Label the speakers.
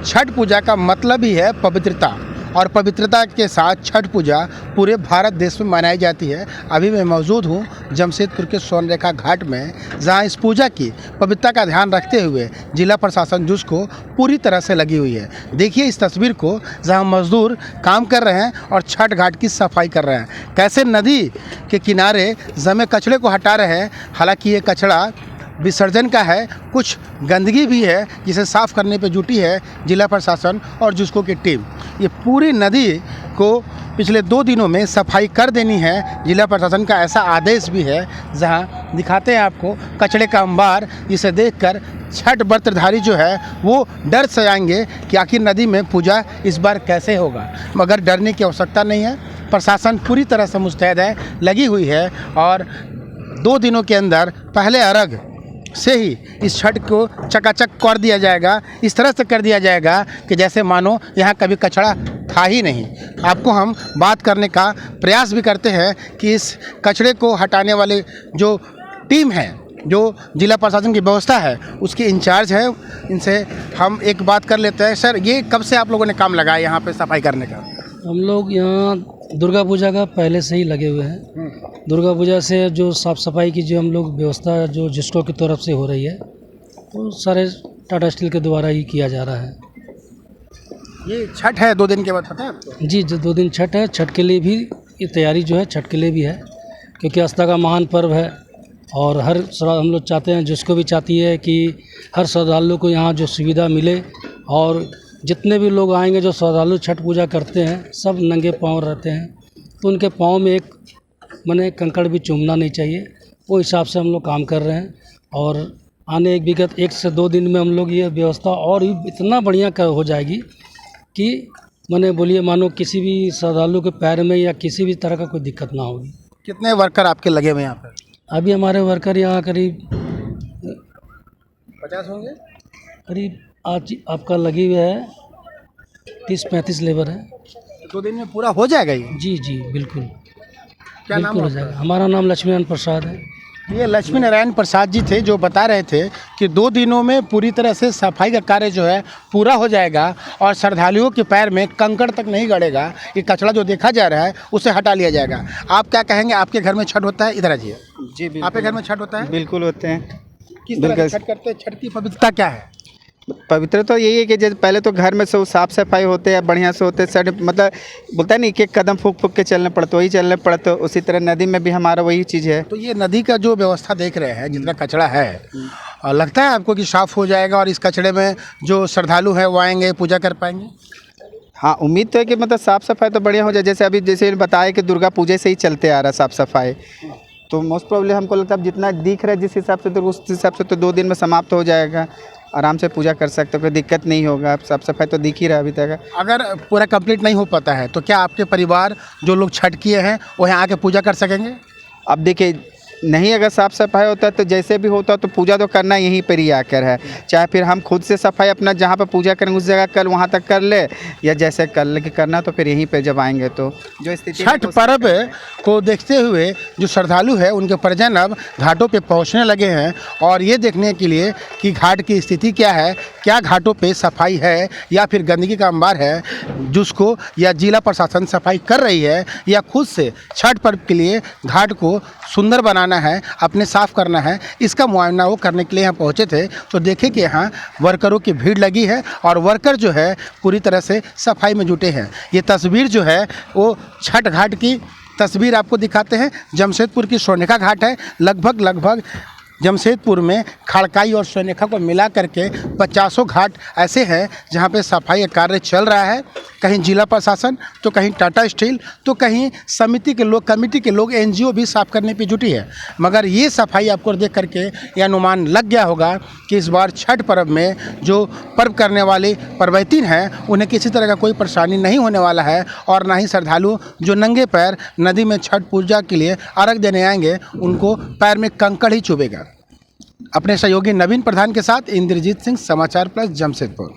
Speaker 1: छठ पूजा का मतलब ही है पवित्रता, और पवित्रता के साथ छठ पूजा पूरे भारत देश में मनाई जाती है। अभी मैं मौजूद हूँ जमशेदपुर के स्वर्णरेखा घाट में, जहाँ इस पूजा की पवित्रता का ध्यान रखते हुए जिला प्रशासन जुज को पूरी तरह से लगी हुई है। देखिए इस तस्वीर को, जहाँ मजदूर काम कर रहे हैं और छठ घाट की सफाई कर रहे हैं। कैसे नदी के किनारे जमे कचड़े को हटा रहे हैं। हालांकि ये कचड़ा विसर्जन का है, कुछ गंदगी भी है जिसे साफ़ करने पे जुटी है जिला प्रशासन और जुस्को की टीम। ये पूरी नदी को पिछले 2 दिनों में सफाई कर देनी है। जिला प्रशासन का ऐसा आदेश भी है, जहां दिखाते हैं आपको कचड़े का अंबार, जिसे देखकर छठ व्रतधारी जो है वो डर से आएंगे कि आखिर नदी में पूजा इस बार कैसे होगा। मगर डरने की आवश्यकता नहीं है, प्रशासन पूरी तरह से मुस्तैद है, लगी हुई है, और 2 दिनों के अंदर पहले अर्घ से ही इस छठ को चकाचक कर दिया जाएगा। इस तरह से कर दिया जाएगा कि जैसे मानो यहाँ कभी कचड़ा था ही नहीं। आपको हम बात करने का प्रयास भी करते हैं कि इस कचड़े को हटाने वाले जो टीम है, जो जिला प्रशासन की व्यवस्था है, उसके इंचार्ज है, इनसे हम एक बात कर लेते हैं। सर, ये कब से आप लोगों ने काम लगाया यहाँ पे सफाई करने का?
Speaker 2: हम लोग यहाँ दुर्गा पूजा का पहले से ही लगे हुए हैं। दुर्गा पूजा से जो साफ़ सफाई की जो हम लोग व्यवस्था जो जिसको की तरफ से हो रही है, वो सारे टाटा स्टील के द्वारा ही किया जा रहा है।
Speaker 1: ये छठ है 2 दिन के बाद, पता है आपको?
Speaker 2: जी, जो 2 दिन छठ है, छठ के लिए भी ये तैयारी जो है छठ के लिए भी है, क्योंकि आस्था का महान पर्व है। और हम लोग चाहते हैं, जिसको भी चाहती है कि हर श्रद्धालु को यहाँ जो सुविधा मिले, और जितने भी लोग आएंगे जो श्रद्धालु छठ पूजा करते हैं सब नंगे पाँव रहते हैं, तो उनके पाँव में एक माने कंकड़ भी चूमना नहीं चाहिए। वो हिसाब से हम लोग काम कर रहे हैं, और आने एक विगत 1 से 2 दिन में हम लोग ये व्यवस्था और भी इतना बढ़िया हो जाएगी कि माने बोलिए मानो किसी भी श्रद्धालु के पैर में या किसी भी तरह का कोई दिक्कत ना होगी।
Speaker 1: कितने वर्कर आपके लगे हुए यहाँ पर?
Speaker 2: अभी हमारे वर्कर यहाँ करीब
Speaker 1: 50 होंगे।
Speaker 2: करीब आज आपका लगी हुई है 30-35 लेबर है।
Speaker 1: 2 दिन में पूरा हो जाएगा ये?
Speaker 2: जी जी बिल्कुल,
Speaker 1: क्या नाम
Speaker 2: बिल्कुल हो
Speaker 1: है
Speaker 2: जाएगा। हमारा नाम लक्ष्मीनारायण प्रसाद है।
Speaker 1: ये लक्ष्मी नारायण प्रसाद जी थे, जो बता रहे थे कि 2 दिनों में पूरी तरह से सफाई का कार्य जो है पूरा हो जाएगा, और श्रद्धालुओं के पैर में कंकड़ तक नहीं गड़ेगा। ये कचड़ा जो देखा जा रहा है उसे हटा लिया जाएगा। आप क्या कहेंगे, आपके घर में छठ होता है? इधर आइए जी। आपके घर में छठ होता है?
Speaker 3: बिल्कुल होते हैं।
Speaker 1: किस तरह से छठ करते हैं? छठ की पवित्रता क्या है?
Speaker 3: पवित्र तो यही है कि जैसे पहले तो घर में सब साफ़ सफाई होते हैं, बढ़िया से होते हैं, मतलब बोलता है नहीं कि एक कदम फूक फूक के चलने पड़ते, वही चलने पड़ते। उसी तरह नदी में भी हमारा वही चीज़ है।
Speaker 1: तो ये नदी का जो व्यवस्था देख रहे हैं, जितना कचरा है, लगता है आपको कि साफ़ हो जाएगा और इस कचड़े में जो श्रद्धालु है वो आएंगे, पूजा कर पाएंगे?
Speaker 3: हाँ, उम्मीद तो है कि मतलब साफ़ सफाई तो बढ़िया हो जाए। जैसे अभी जैसे बताया कि दुर्गा पूजा से ही चलते आ रहा है साफ़ सफाई, तो मोस्ट प्रॉब्ली हमको लगता है जितना दिख रहा है जिस हिसाब से, तो उस हिसाब से तो 2 दिन में समाप्त हो जाएगा। आराम से पूजा कर सकते हो, कोई दिक्कत नहीं होगा। साफ सफाई तो दिख ही रहा है अभी तक।
Speaker 1: अगर पूरा कंप्लीट नहीं हो पाता है तो क्या आपके परिवार जो लोग छठ किए हैं वो यहाँ आके पूजा कर सकेंगे?
Speaker 3: अब देखिए, नहीं अगर साफ़ सफाई होता है तो जैसे भी होता है तो पूजा तो करना यहीं पर ही आकर है। चाहे फिर हम खुद से सफाई अपना जहाँ पर पूजा करेंगे उस जगह कर वहाँ तक कर ले, या जैसे कर ले कि करना तो फिर यहीं पे जब आएंगे तो जो स्थिति।
Speaker 1: छठ पर्व को देखते हुए जो श्रद्धालु है उनके परिजन अब घाटों पे पहुंचने लगे हैं, और ये देखने के लिए कि घाट की स्थिति क्या है, क्या घाटों पे सफाई है या फिर गंदगी का अंबार है, जिसको या जिला प्रशासन सफाई कर रही है, या खुद से छठ पर्व के लिए घाट को सुंदर बनाना है, अपने साफ़ करना है। इसका मुआयना वो करने के लिए यहाँ पहुँचे थे। तो देखे कि यहाँ वर्करों की भीड़ लगी है, और वर्कर जो है पूरी तरह से सफाई में जुटे हैं। ये तस्वीर जो है वो छठ घाट की तस्वीर आपको दिखाते हैं। जमशेदपुर की स्वर्णरेखा घाट है। लगभग जमशेदपुर में खड़काई और स्वर्णरेखा को मिला करके 50 घाट ऐसे हैं जहाँ पे सफाई का कार्य चल रहा है। कहीं जिला प्रशासन, तो कहीं टाटा स्टील, तो कहीं समिति के लोग, कमेटी के लोग, एनजीओ भी साफ़ करने पे जुटी है। मगर ये सफाई आपको देख करके ये अनुमान लग गया होगा कि इस बार छठ पर्व में जो पर्व करने वाले पर्वतीन हैं उन्हें किसी तरह का कोई परेशानी नहीं होने वाला है, और ना ही श्रद्धालु जो नंगे पैर नदी में छठ पूजा के लिए अर्घ देने आएंगे उनको पैर में कंकड़ ही चुभेगा। अपने सहयोगी नवीन प्रधान के साथ इंद्रजीत सिंह, समाचार प्लस, जमशेदपुर।